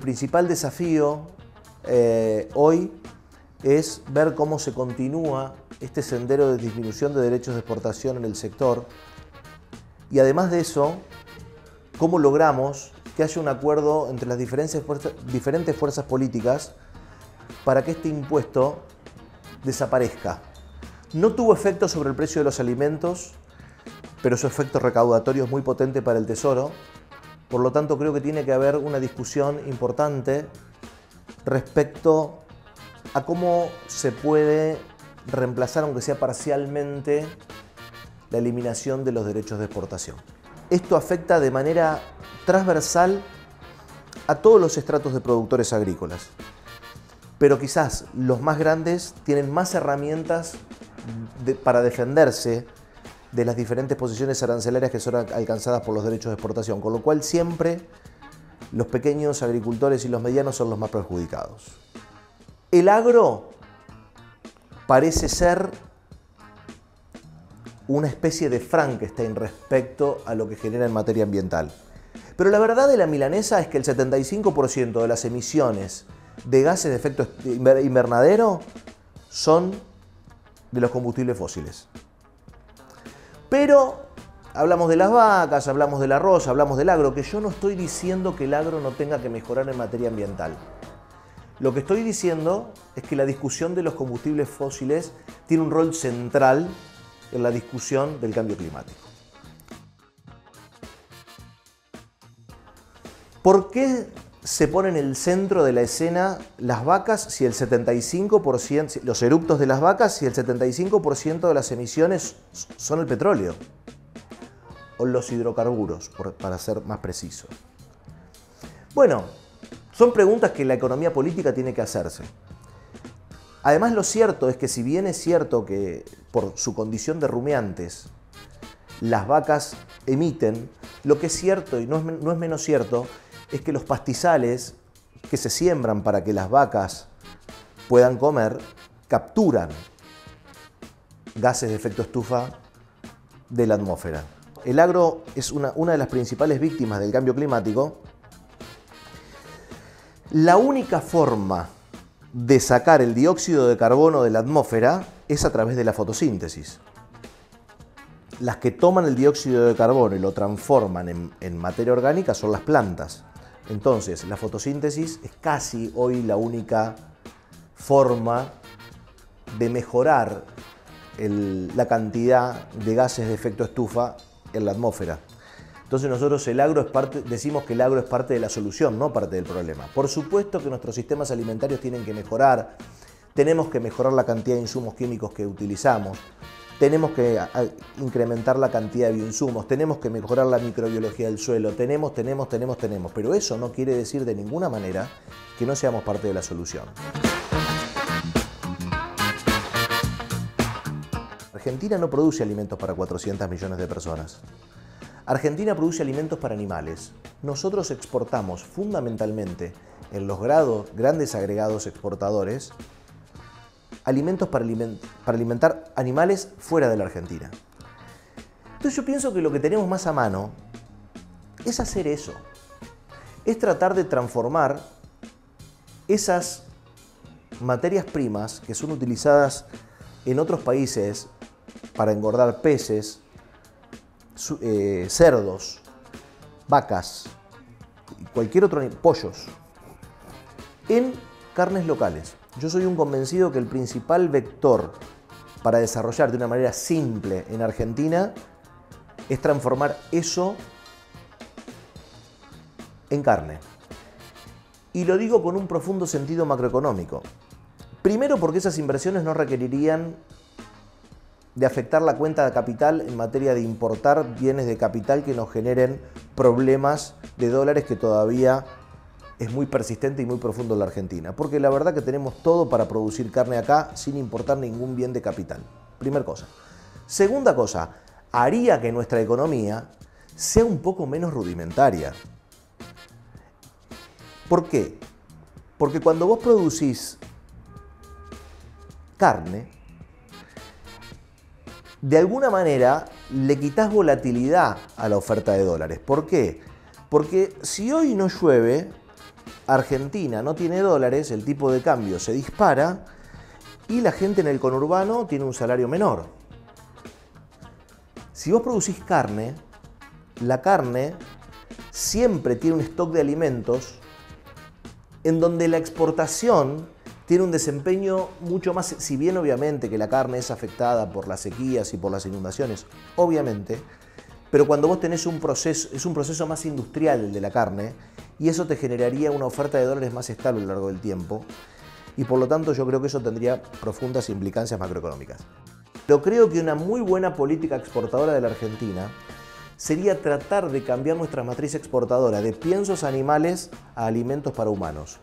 principal desafío hoy es ver cómo se continúa este sendero de disminución de derechos de exportación en el sector y además de eso, cómo logramos que haya un acuerdo entre las diferentes fuerzas políticas para que este impuesto desaparezca. No tuvo efecto sobre el precio de los alimentos, pero su efecto recaudatorio es muy potente para el Tesoro. Por lo tanto, creo que tiene que haber una discusión importante respecto a cómo se puede reemplazar, aunque sea parcialmente, la eliminación de los derechos de exportación. Esto afecta de manera transversal a todos los estratos de productores agrícolas, pero quizás los más grandes tienen más herramientas para defenderse de las diferentes posiciones arancelarias que son alcanzadas por los derechos de exportación, con lo cual siempre los pequeños agricultores y los medianos son los más perjudicados. El agro parece ser una especie de Frankenstein respecto a lo que genera en materia ambiental. Pero la verdad de la milanesa es que el 75% de las emisiones de gases de efecto invernadero son de los combustibles fósiles. Pero hablamos de las vacas, hablamos del arroz, hablamos del agro, que yo no estoy diciendo que el agro no tenga que mejorar en materia ambiental. Lo que estoy diciendo es que la discusión de los combustibles fósiles tiene un rol central en la discusión del cambio climático. ¿Por qué se pone en el centro de la escena las vacas si el 75%, los eructos de las vacas, si el 75% de las emisiones son el petróleo? O los hidrocarburos, para ser más preciso. Bueno, son preguntas que la economía política tiene que hacerse. Además, lo cierto es que si bien es cierto que por su condición de rumiantes las vacas emiten, lo que es cierto y no es menos cierto es que los pastizales que se siembran para que las vacas puedan comer capturan gases de efecto estufa de la atmósfera. El agro es una de las principales víctimas del cambio climático. La única forma de sacar el dióxido de carbono de la atmósfera es a través de la fotosíntesis. Las que toman el dióxido de carbono y lo transforman en materia orgánica son las plantas. Entonces, la fotosíntesis es casi hoy la única forma de mejorar la cantidad de gases de efecto estufa en la atmósfera. Entonces nosotros decimos que el agro es parte de la solución, no parte del problema. Por supuesto que nuestros sistemas alimentarios tienen que mejorar, tenemos que mejorar la cantidad de insumos químicos que utilizamos, tenemos que incrementar la cantidad de bioinsumos, tenemos que mejorar la microbiología del suelo, tenemos, pero eso no quiere decir de ninguna manera que no seamos parte de la solución. Argentina no produce alimentos para 400 millones de personas. Argentina produce alimentos para animales. Nosotros exportamos fundamentalmente en los grandes agregados exportadores alimentos para alimentar animales fuera de la Argentina. Entonces yo pienso que lo que tenemos más a mano es hacer eso. Es tratar de transformar esas materias primas que son utilizadas en otros países para engordar peces, cerdos, vacas, cualquier otro, pollos, en carnes locales. Yo soy un convencido que el principal vector para desarrollar de una manera simple en Argentina es transformar eso en carne. Y lo digo con un profundo sentido macroeconómico. Primero porque esas inversiones no requerirían de afectar la cuenta de capital en materia de importar bienes de capital que nos generen problemas de dólares que todavía es muy persistente y muy profundo en la Argentina. Porque la verdad que tenemos todo para producir carne acá sin importar ningún bien de capital. Primera cosa. Segunda cosa, haría que nuestra economía sea un poco menos rudimentaria. ¿Por qué? Porque cuando vos producís carne, de alguna manera le quitas volatilidad a la oferta de dólares. ¿Por qué? Porque si hoy no llueve, Argentina no tiene dólares, el tipo de cambio se dispara y la gente en el conurbano tiene un salario menor. Si vos producís carne, la carne siempre tiene un stock de alimentos en donde la exportación tiene un desempeño mucho más, si bien obviamente que la carne es afectada por las sequías y por las inundaciones, obviamente, pero cuando vos tenés un proceso, es un proceso más industrial el de la carne, y eso te generaría una oferta de dólares más estable a lo largo del tiempo, y por lo tanto yo creo que eso tendría profundas implicancias macroeconómicas. Pero creo que una muy buena política exportadora de la Argentina sería tratar de cambiar nuestra matriz exportadora de piensos animales a alimentos para humanos.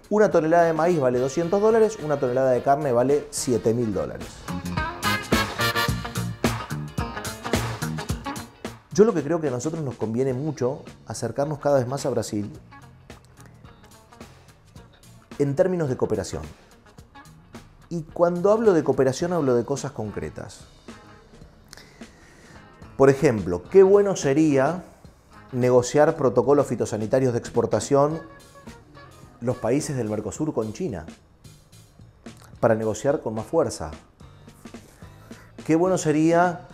Una tonelada de maíz vale $200, una tonelada de carne vale $7.000. Yo lo que creo que a nosotros nos conviene mucho acercarnos cada vez más a Brasil en términos de cooperación. Y cuando hablo de cooperación hablo de cosas concretas. Por ejemplo, qué bueno sería negociar protocolos fitosanitarios de exportación los países del Mercosur con China para negociar con más fuerza. Qué bueno sería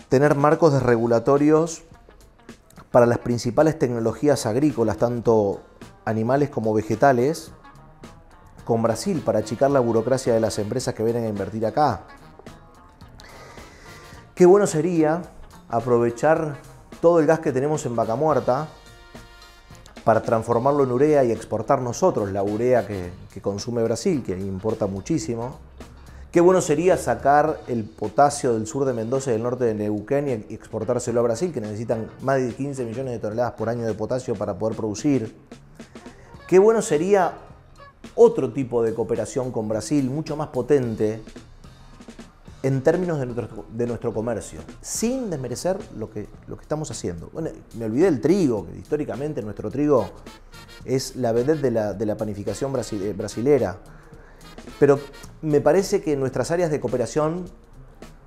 tener marcos regulatorios para las principales tecnologías agrícolas, tanto animales como vegetales, con Brasil para achicar la burocracia de las empresas que vienen a invertir acá. Qué bueno sería aprovechar todo el gas que tenemos en Vaca Muerta para transformarlo en urea y exportar nosotros la urea que consume Brasil, que importa muchísimo. Qué bueno sería sacar el potasio del sur de Mendoza y del norte de Neuquén y exportárselo a Brasil, que necesitan más de 15 millones de toneladas por año de potasio para poder producir. Qué bueno sería otro tipo de cooperación con Brasil, mucho más potente, en términos de nuestro comercio, sin desmerecer lo que estamos haciendo. Bueno, me olvidé del trigo, que históricamente nuestro trigo es la vedette de la panificación brasilera. Pero me parece que nuestras áreas de cooperación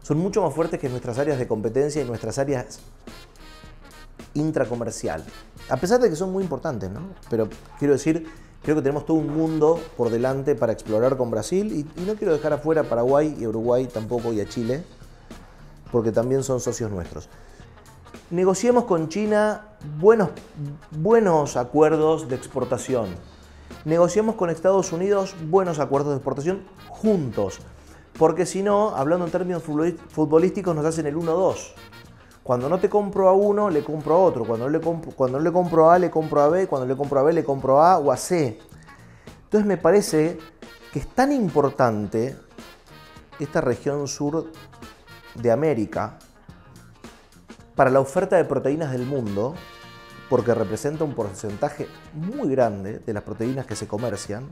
son mucho más fuertes que nuestras áreas de competencia y nuestras áreas intracomercial. A pesar de que son muy importantes, ¿no? Pero quiero decir, creo que tenemos todo un mundo por delante para explorar con Brasil y no quiero dejar afuera a Paraguay y a Uruguay tampoco y a Chile, porque también son socios nuestros. Negociemos con China buenos acuerdos de exportación. Negociemos con Estados Unidos buenos acuerdos de exportación juntos, porque si no, hablando en términos futbolísticos, nos hacen el 1-2. Cuando no te compro a uno, le compro a otro. Cuando no le compro a A, le compro a B. Cuando le compro a B, le compro a A o a C. Entonces me parece que es tan importante esta región sur de América para la oferta de proteínas del mundo, porque representa un porcentaje muy grande de las proteínas que se comercian.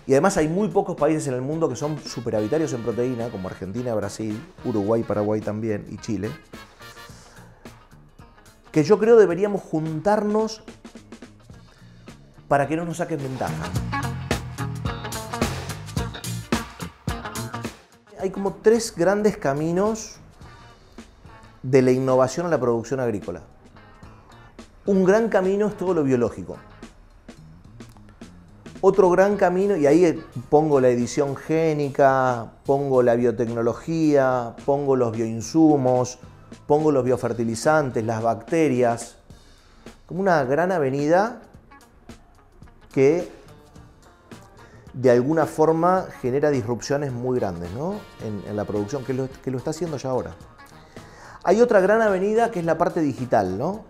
Y además hay muy pocos países en el mundo que son superavitarios en proteína, como Argentina, Brasil, Uruguay, Paraguay también y Chile, que yo creo deberíamos juntarnos para que no nos saquen ventaja. Hay como tres grandes caminos de la innovación a la producción agrícola. Un gran camino es todo lo biológico. Otro gran camino, y ahí pongo la edición génica, pongo la biotecnología, pongo los bioinsumos, pongo los biofertilizantes, las bacterias, como una gran avenida que de alguna forma genera disrupciones muy grandes, ¿no? en la producción, que lo está haciendo ya ahora. Hay otra gran avenida que es la parte digital, ¿no?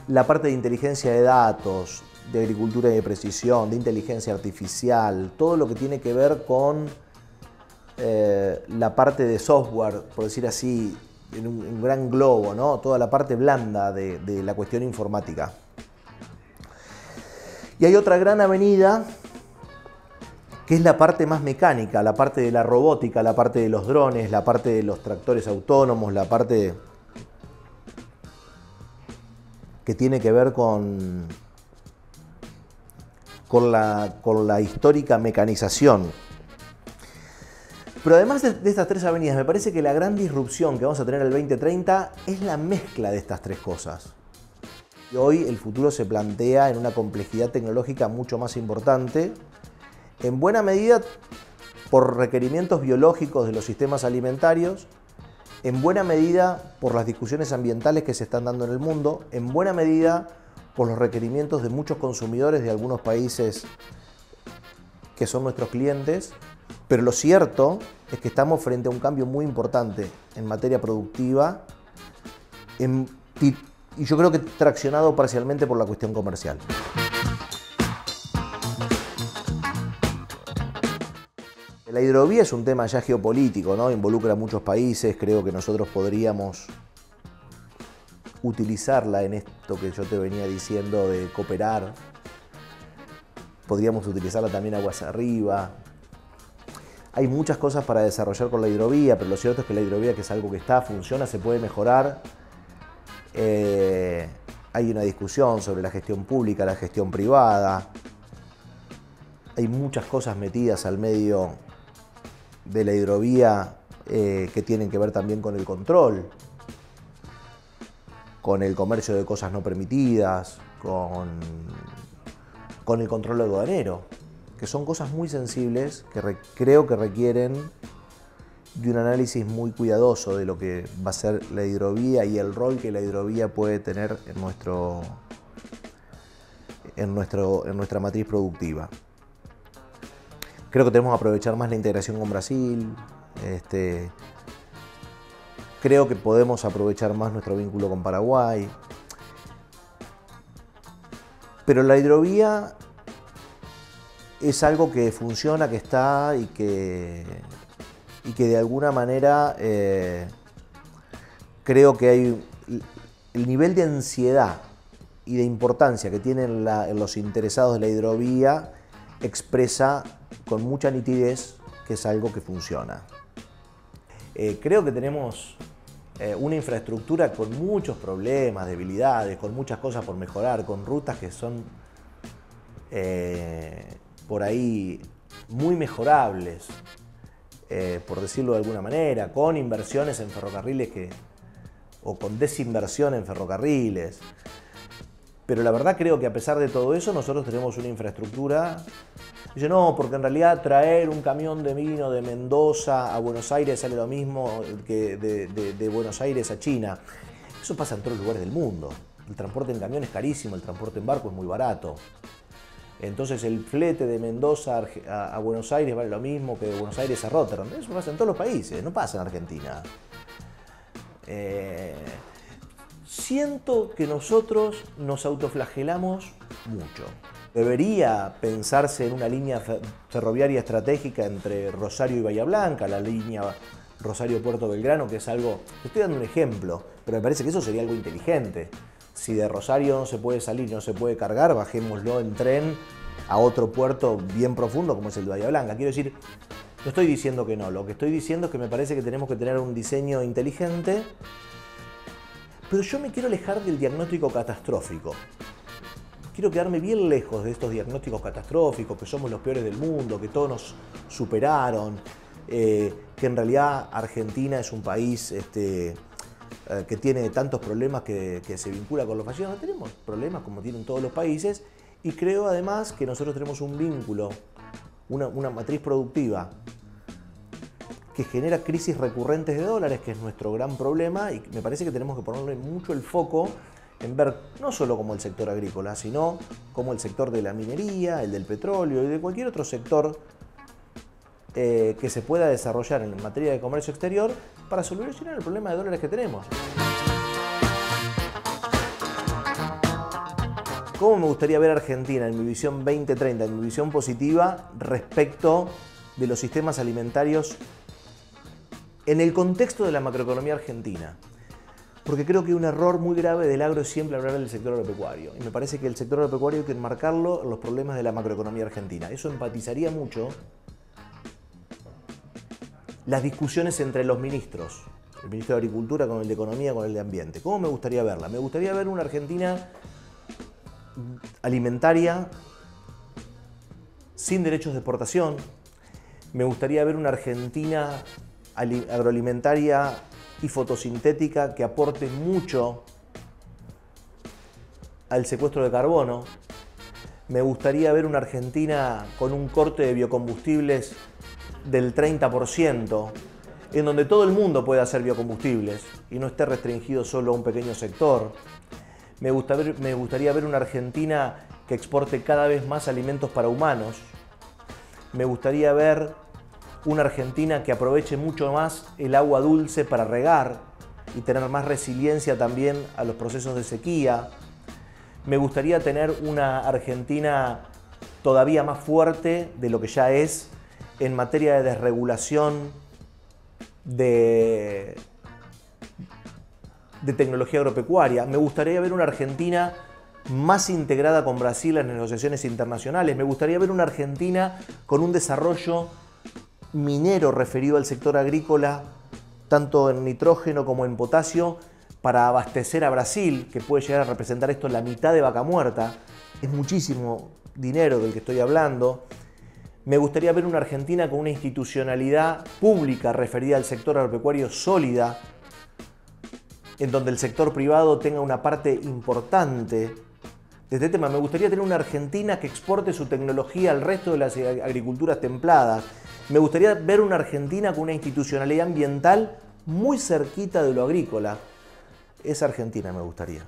La parte de inteligencia de datos, de agricultura de precisión, de inteligencia artificial, todo lo que tiene que ver con la parte de software, por decir así, en un gran globo, ¿no? Toda la parte blanda de la cuestión informática. Y hay otra gran avenida que es la parte más mecánica, la parte de la robótica, la parte de los drones, la parte de los tractores autónomos, la parte que tiene que ver con la histórica mecanización. Pero además de estas tres avenidas, me parece que la gran disrupción que vamos a tener en el 2030 es la mezcla de estas tres cosas. Y hoy el futuro se plantea en una complejidad tecnológica mucho más importante, en buena medida por requerimientos biológicos de los sistemas alimentarios, en buena medida por las discusiones ambientales que se están dando en el mundo, en buena medida por los requerimientos de muchos consumidores de algunos países que son nuestros clientes, pero lo cierto es que estamos frente a un cambio muy importante en materia productiva y yo creo que traccionado parcialmente por la cuestión comercial. La hidrovía es un tema ya geopolítico, ¿no? Involucra a muchos países, creo que nosotros podríamos utilizarla en esto que yo te venía diciendo de cooperar. Podríamos utilizarla también aguas arriba. Hay muchas cosas para desarrollar con la hidrovía, pero lo cierto es que la hidrovía, que es algo que está, funciona, se puede mejorar. Hay una discusión sobre la gestión pública, la gestión privada. Hay muchas cosas metidas al medio de la hidrovía que tienen que ver también con el control, con el comercio de cosas no permitidas, con el control aduanero, que son cosas muy sensibles que creo que requieren de un análisis muy cuidadoso de lo que va a ser la hidrovía y el rol que la hidrovía puede tener en nuestra matriz productiva. Creo que tenemos que aprovechar más la integración con Brasil. Creo que podemos aprovechar más nuestro vínculo con Paraguay. Pero la hidrovía es algo que funciona, que está y que de alguna manera creo que hay el nivel de ansiedad y de importancia que tienen los interesados de la hidrovía expresa con mucha nitidez que es algo que funciona. Creo que tenemos una infraestructura con muchos problemas, debilidades, con muchas cosas por mejorar, con rutas que son por ahí muy mejorables, por decirlo de alguna manera, con inversiones en ferrocarriles o con desinversión en ferrocarriles. Pero la verdad creo que a pesar de todo eso nosotros tenemos una infraestructura. Dice, no, porque en realidad traer un camión de vino de Mendoza a Buenos Aires sale lo mismo que de Buenos Aires a China. Eso pasa en todos los lugares del mundo. El transporte en camión es carísimo, el transporte en barco es muy barato. Entonces el flete de Mendoza a Buenos Aires vale lo mismo que de Buenos Aires a Rotterdam. Eso pasa en todos los países, no pasa en Argentina. Siento que nosotros nos autoflagelamos mucho. Debería pensarse en una línea ferroviaria estratégica entre Rosario y Bahía Blanca, la línea Rosario-Puerto Belgrano, que es algo... Estoy dando un ejemplo, pero me parece que eso sería algo inteligente. Si de Rosario no se puede salir, no se puede cargar, bajémoslo en tren a otro puerto bien profundo como es el de Bahía Blanca. Quiero decir, no estoy diciendo que no, lo que estoy diciendo es que me parece que tenemos que tener un diseño inteligente, pero yo me quiero alejar del diagnóstico catastrófico. Quiero quedarme bien lejos de estos diagnósticos catastróficos, que somos los peores del mundo, que todos nos superaron, que en realidad Argentina es un país que tiene tantos problemas que se vincula con los fascistas. No tenemos problemas como tienen todos los países y creo además que nosotros tenemos un vínculo, una matriz productiva que genera crisis recurrentes de dólares, que es nuestro gran problema, y me parece que tenemos que ponerle mucho el foco en ver no solo como el sector agrícola, sino como el sector de la minería, el del petróleo y de cualquier otro sector que se pueda desarrollar en materia de comercio exterior para solucionar el problema de dólares que tenemos. ¿Cómo me gustaría ver a Argentina en mi visión 2030, en mi visión positiva respecto de los sistemas alimentarios en el contexto de la macroeconomía argentina? Porque creo que un error muy grave del agro es siempre hablar del sector agropecuario. Y me parece que el sector agropecuario hay que enmarcarlo en los problemas de la macroeconomía argentina. Eso empatizaría mucho las discusiones entre los ministros. El ministro de Agricultura con el de Economía, con el de Ambiente. ¿Cómo me gustaría verla? Me gustaría ver una Argentina alimentaria sin derechos de exportación. Me gustaría ver una Argentina agroalimentaria y fotosintética que aporte mucho al secuestro de carbono. Me gustaría ver una Argentina con un corte de biocombustibles del 30%, en donde todo el mundo pueda hacer biocombustibles y no esté restringido solo a un pequeño sector. Me gustaría ver una Argentina que exporte cada vez más alimentos para humanos. Me gustaría ver una Argentina que aproveche mucho más el agua dulce para regar y tener más resiliencia también a los procesos de sequía. Me gustaría tener una Argentina todavía más fuerte de lo que ya es en materia de desregulación de tecnología agropecuaria. Me gustaría ver una Argentina más integrada con Brasil en las negociaciones internacionales. Me gustaría ver una Argentina con un desarrollo minero referido al sector agrícola, tanto en nitrógeno como en potasio, para abastecer a Brasil, que puede llegar a representar esto la mitad de Vaca Muerta. Es muchísimo dinero del que estoy hablando. Me gustaría ver una Argentina con una institucionalidad pública referida al sector agropecuario sólida, en donde el sector privado tenga una parte importante de este tema. Me gustaría tener una Argentina que exporte su tecnología al resto de las agriculturas templadas. Me gustaría ver una Argentina con una institucionalidad ambiental muy cerquita de lo agrícola. Esa Argentina me gustaría.